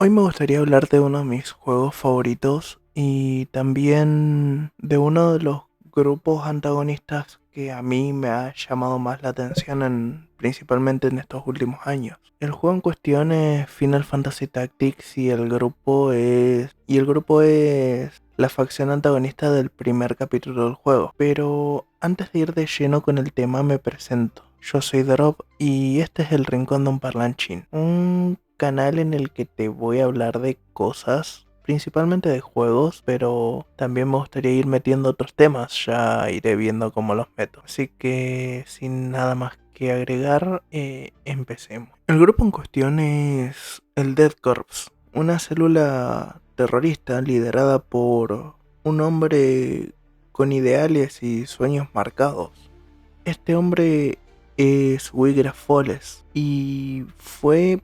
Hoy me gustaría hablar de uno de mis juegos favoritos y también de uno de los grupos antagonistas que a mí me ha llamado más la atención principalmente en estos últimos años. El juego en cuestión es Final Fantasy Tactics y el grupo es la facción antagonista del primer capítulo del juego. Pero antes de ir de lleno con el tema me presento. Yo soy Drop y este es el Rincón de un Parlanchín, un canal en el que te voy a hablar de cosas, principalmente de juegos, pero también me gustaría ir metiendo otros temas, ya iré viendo cómo los meto. Así que sin nada más que agregar, empecemos. El grupo en cuestión es el Death Corps, una célula terrorista liderada por un hombre con ideales y sueños marcados. Este hombre es Wigra Foles y fue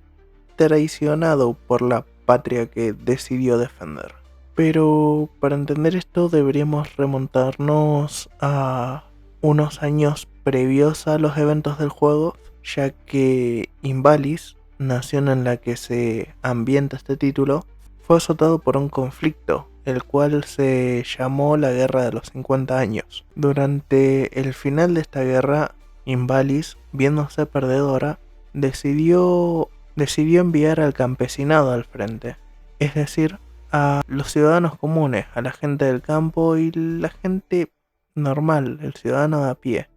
traicionado por la patria que decidió defender. Pero para entender esto deberíamos remontarnos a unos años previos a los eventos del juego, ya que Invalis, nación en la que se ambienta este título, fue azotado por un conflicto, el cual se llamó la Guerra de los 50 años. Durante el final de esta guerra, Invalis, viéndose perdedora, decidió enviar al campesinado al frente, es decir, a los ciudadanos comunes, a la gente del campo y la gente normal, el ciudadano de a pie.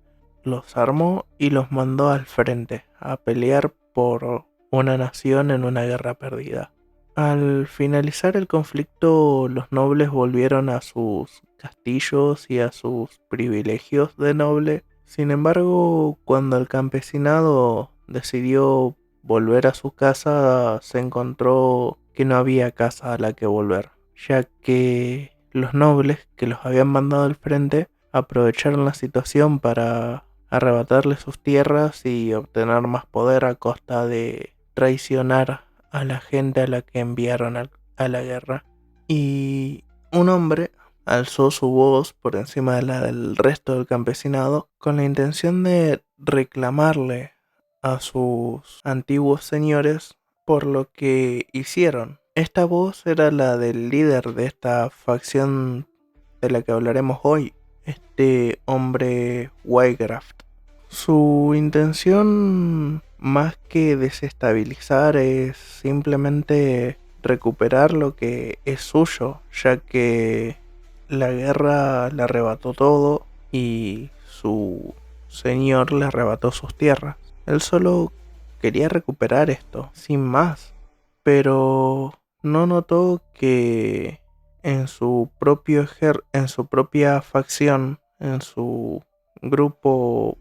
Los armó y los mandó al frente a pelear por una nación en una guerra perdida. Al finalizar el conflicto, los nobles volvieron a sus castillos y a sus privilegios de noble. Sin embargo, cuando el campesinado decidió volver a su casa, se encontró que no había casa a la que volver, ya que los nobles que los habían mandado al frente aprovecharon la situación para arrebatarle sus tierras y obtener más poder a costa de traicionar a la gente a la que enviaron a la guerra. Y un hombre alzó su voz por encima de la del resto del campesinado con la intención de reclamarle a sus antiguos señores por lo que hicieron. Esta voz era la del líder de esta facción de la que hablaremos hoy, este hombre Wycraft. Su intención, más que desestabilizar, es simplemente recuperar lo que es suyo, ya que la guerra le arrebató todo y su señor le arrebató sus tierras. Él solo quería recuperar esto, sin más, pero no notó que en su propia facción, en su grupo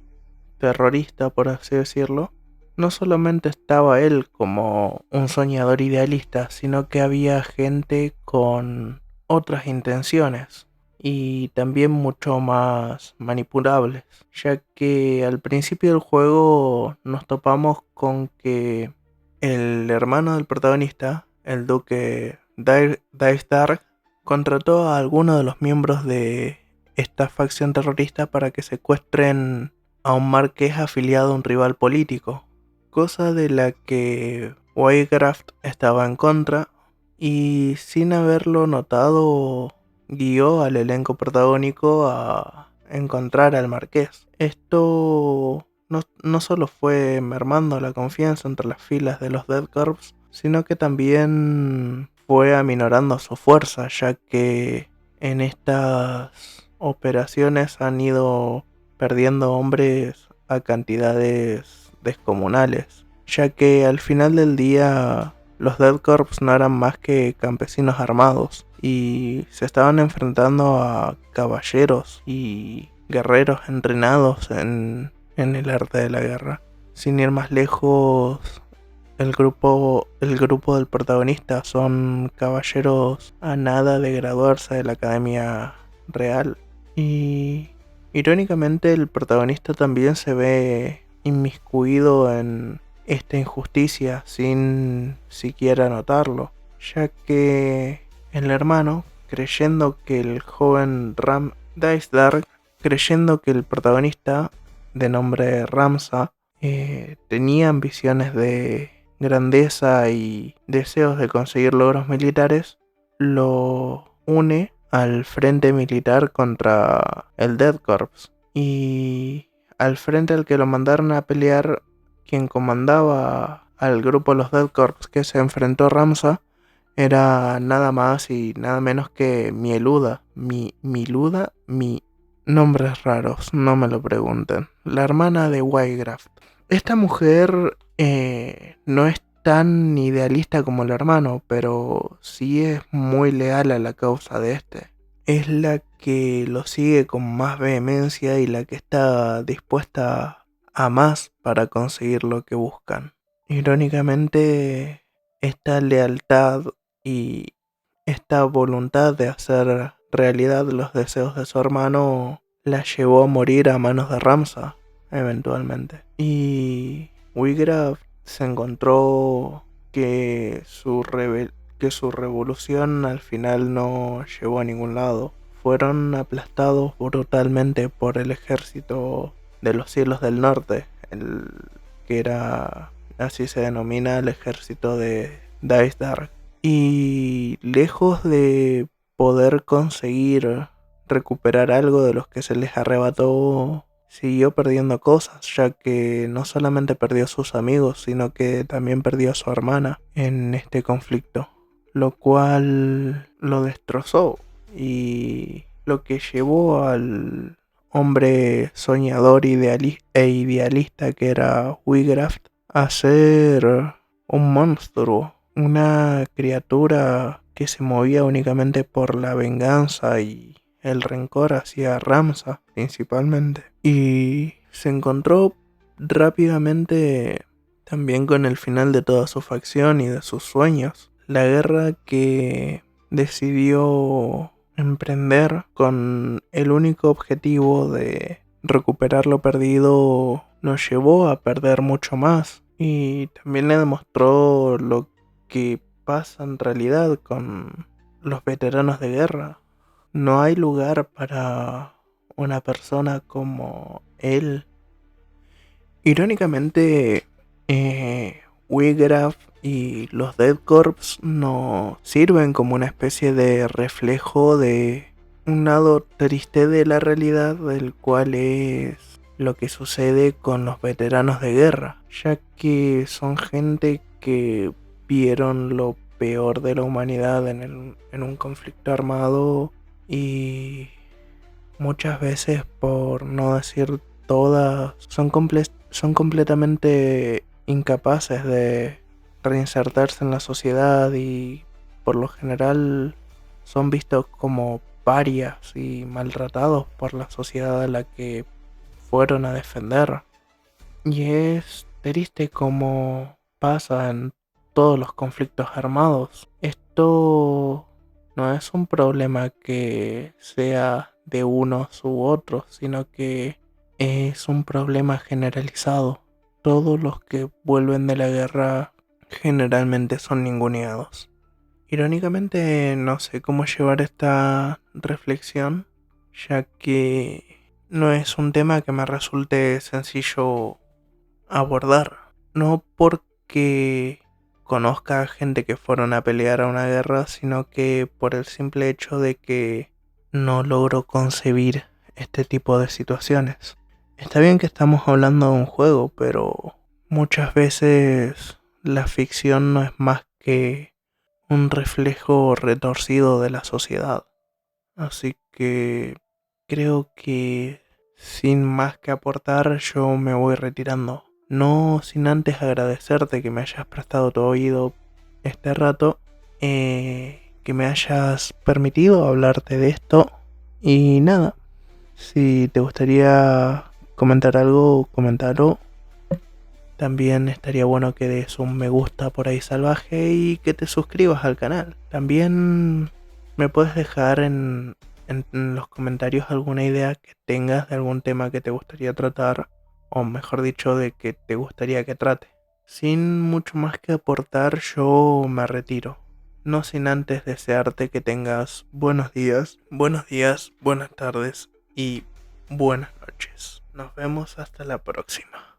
terrorista, por así decirlo, no solamente estaba él como un soñador idealista, sino que había gente con otras intenciones y también mucho más manipulables, ya que al principio del juego nos topamos con que el hermano del protagonista, el duque Dice Dark, contrató a algunos de los miembros de esta facción terrorista para que secuestren a un marqués afiliado a un rival político, cosa de la que Wycraft estaba en contra y sin haberlo notado guió al elenco protagónico a encontrar al marqués. Esto no solo fue mermando la confianza entre las filas de los Death Corps, sino que también fue aminorando su fuerza, ya que en estas operaciones han ido perdiendo hombres a cantidades descomunales, ya que al final del día los Death Corps no eran más que campesinos armados y se estaban enfrentando a caballeros y guerreros entrenados en el arte de la guerra. Sin ir más lejos, el grupo del protagonista son caballeros a nada de graduarse de la Academia Real. Y irónicamente el protagonista también se ve inmiscuido en esta injusticia sin siquiera notarlo, ya que el hermano, creyendo que el joven Dice Dark, creyendo que el protagonista, de nombre Ramsa, tenía ambiciones de grandeza y deseos de conseguir logros militares, lo une al frente militar contra el Death Corps. Y al frente al que lo mandaron a pelear, quien comandaba al grupo de los Death Corps que se enfrentó a Ramsa, era nada más y nada menos que Mieluda. Miluda, nombres raros, no me lo pregunten. La hermana de Waygraft. Esta mujer no es tan idealista como el hermano, pero sí es muy leal a la causa de este. Es la que lo sigue con más vehemencia y la que está dispuesta a más para conseguir lo que buscan. Irónicamente, esta lealtad y esta voluntad de hacer realidad los deseos de su hermano la llevó a morir a manos de Ramsa, eventualmente. Y Waygraft se encontró que su revolución al final no llevó a ningún lado. Fueron aplastados brutalmente por el ejército de los cielos del norte, que era, así se denomina, el ejército de Dice Dark. Y lejos de poder conseguir recuperar algo de los que se les arrebató, siguió perdiendo cosas, ya que no solamente perdió a sus amigos, sino que también perdió a su hermana en este conflicto, lo cual lo destrozó y lo que llevó al hombre soñador e idealista que era Waygraft a ser un monstruo, una criatura que se movía únicamente por la venganza y el rencor hacia Ramsa principalmente. Y se encontró rápidamente también con el final de toda su facción y de sus sueños. La guerra que decidió emprender con el único objetivo de recuperar lo perdido nos llevó a perder mucho más. Y también le demostró lo que pasa en realidad con los veteranos de guerra. No hay lugar para una persona como él. Irónicamente, Waygraft y los Death Corps no sirven como una especie de reflejo de un lado triste de la realidad, del cual es lo que sucede con los veteranos de guerra, ya que son gente que vieron lo peor de la humanidad en un conflicto armado y muchas veces, por no decir todas, son completamente incapaces de reinsertarse en la sociedad y por lo general son vistos como parias y maltratados por la sociedad a la que fueron a defender. Y es triste como pasa en todos los conflictos armados. Esto no es un problema que sea de unos u otros, sino que es un problema generalizado. Todos los que vuelven de la guerra generalmente son ninguneados. Irónicamente, no sé cómo llevar esta reflexión, ya que no es un tema que me resulte sencillo abordar. No porque conozca a gente que fueron a pelear a una guerra, sino que por el simple hecho de que no logro concebir este tipo de situaciones. Está bien que estamos hablando de un juego, pero muchas veces la ficción no es más que un reflejo retorcido de la sociedad. Así que creo que sin más que aportar yo me voy retirando. No sin antes agradecerte que me hayas prestado tu oído este rato, que me hayas permitido hablarte de esto. Y nada, si te gustaría comentar algo, comentalo. También estaría bueno que des un me gusta por ahí salvaje y que te suscribas al canal. También me puedes dejar en los comentarios alguna idea que tengas de algún tema que te gustaría tratar, o mejor dicho, de que te gustaría que trate. Sin mucho más que aportar, yo me retiro. No sin antes desearte que tengas buenos días, buenas tardes y buenas noches. Nos vemos hasta la próxima.